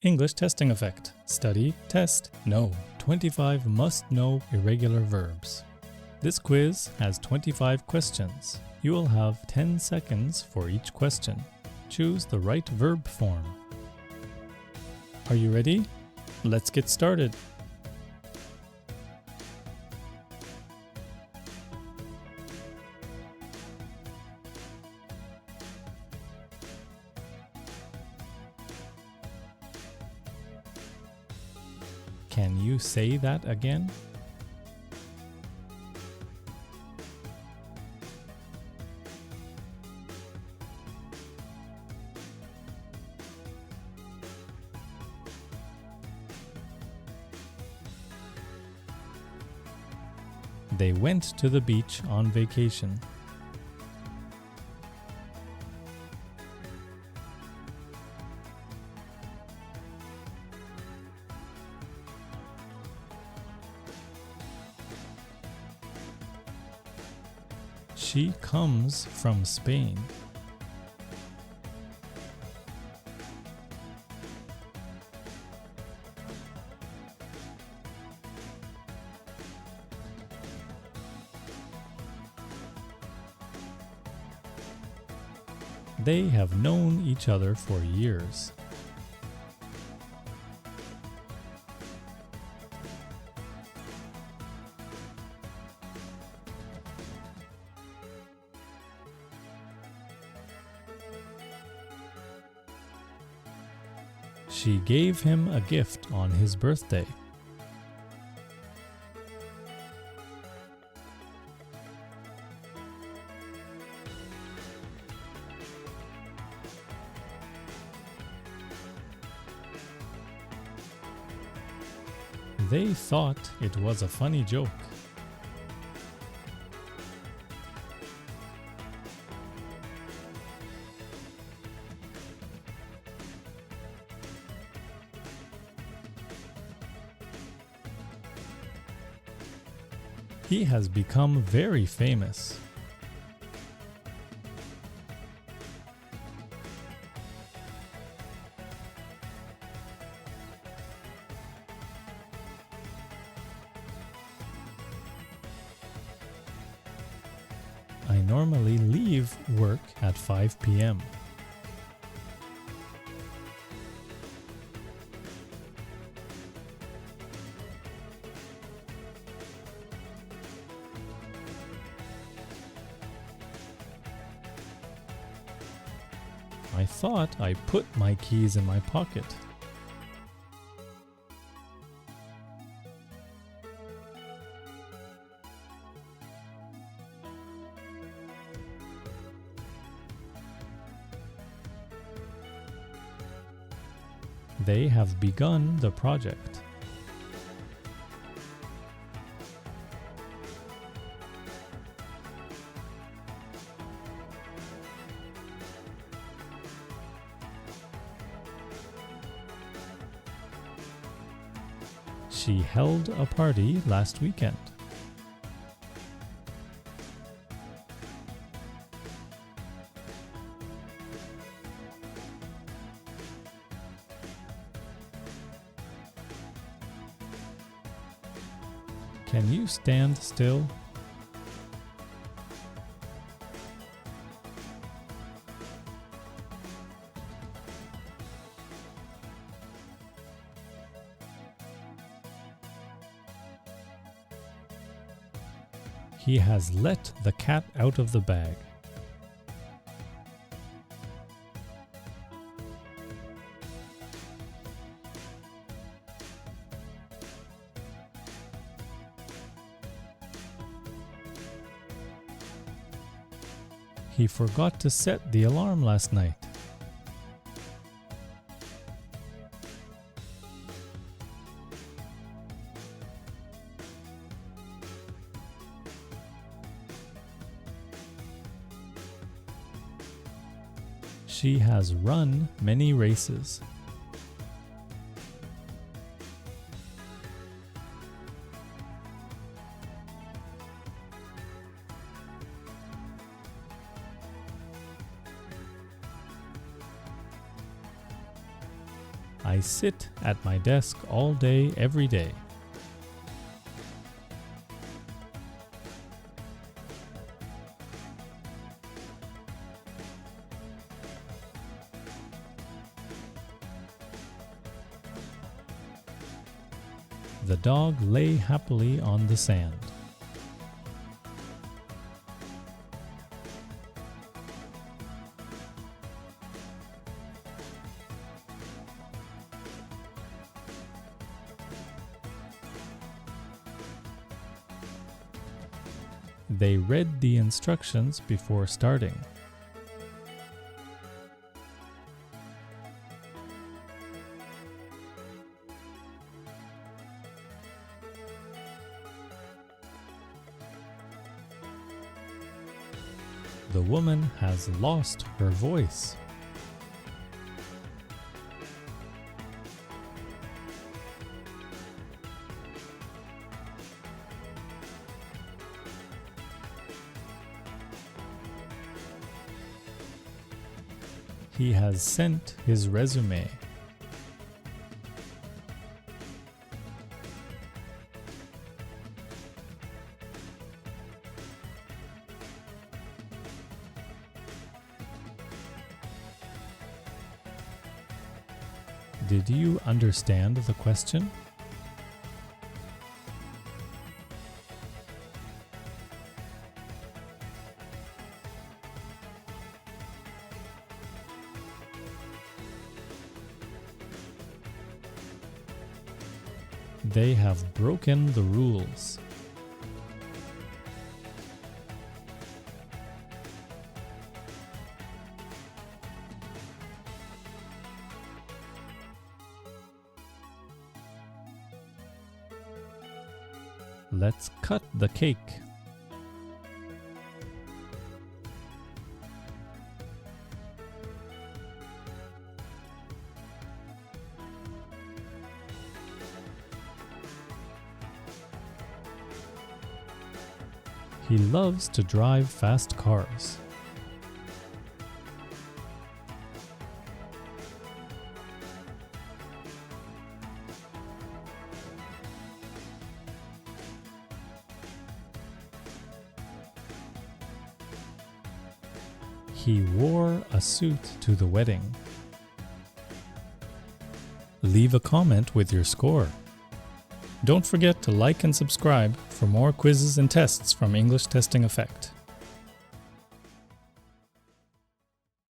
English testing effect. Study, test, know. 25 must-know irregular verbs. This quiz has 25 questions. You will have 10 seconds for each question. Choose the right verb form. Are you ready? Let's get started. Can you say that again? They went to the beach on vacation. She comes from Spain. They have known each other for years. She gave him a gift on his birthday. They thought it was a funny joke. He has become very famous. I normally leave work at 5 p.m. I thought I put my keys in my pocket. They have begun the project. She held a party last weekend. Can you stand still? He has let the cat out of the bag. He forgot to set the alarm last night. She has run many races. I sit at my desk all day, every day. The dog lay happily on the sand. They read the instructions before starting. The woman has lost her voice. He has sent his resume. Did you understand the question? They have broken the rules. Let's cut the cake. He loves to drive fast cars. He wore a suit to the wedding. Leave a comment with your score. Don't forget to like and subscribe for more quizzes and tests from English Testing Effect.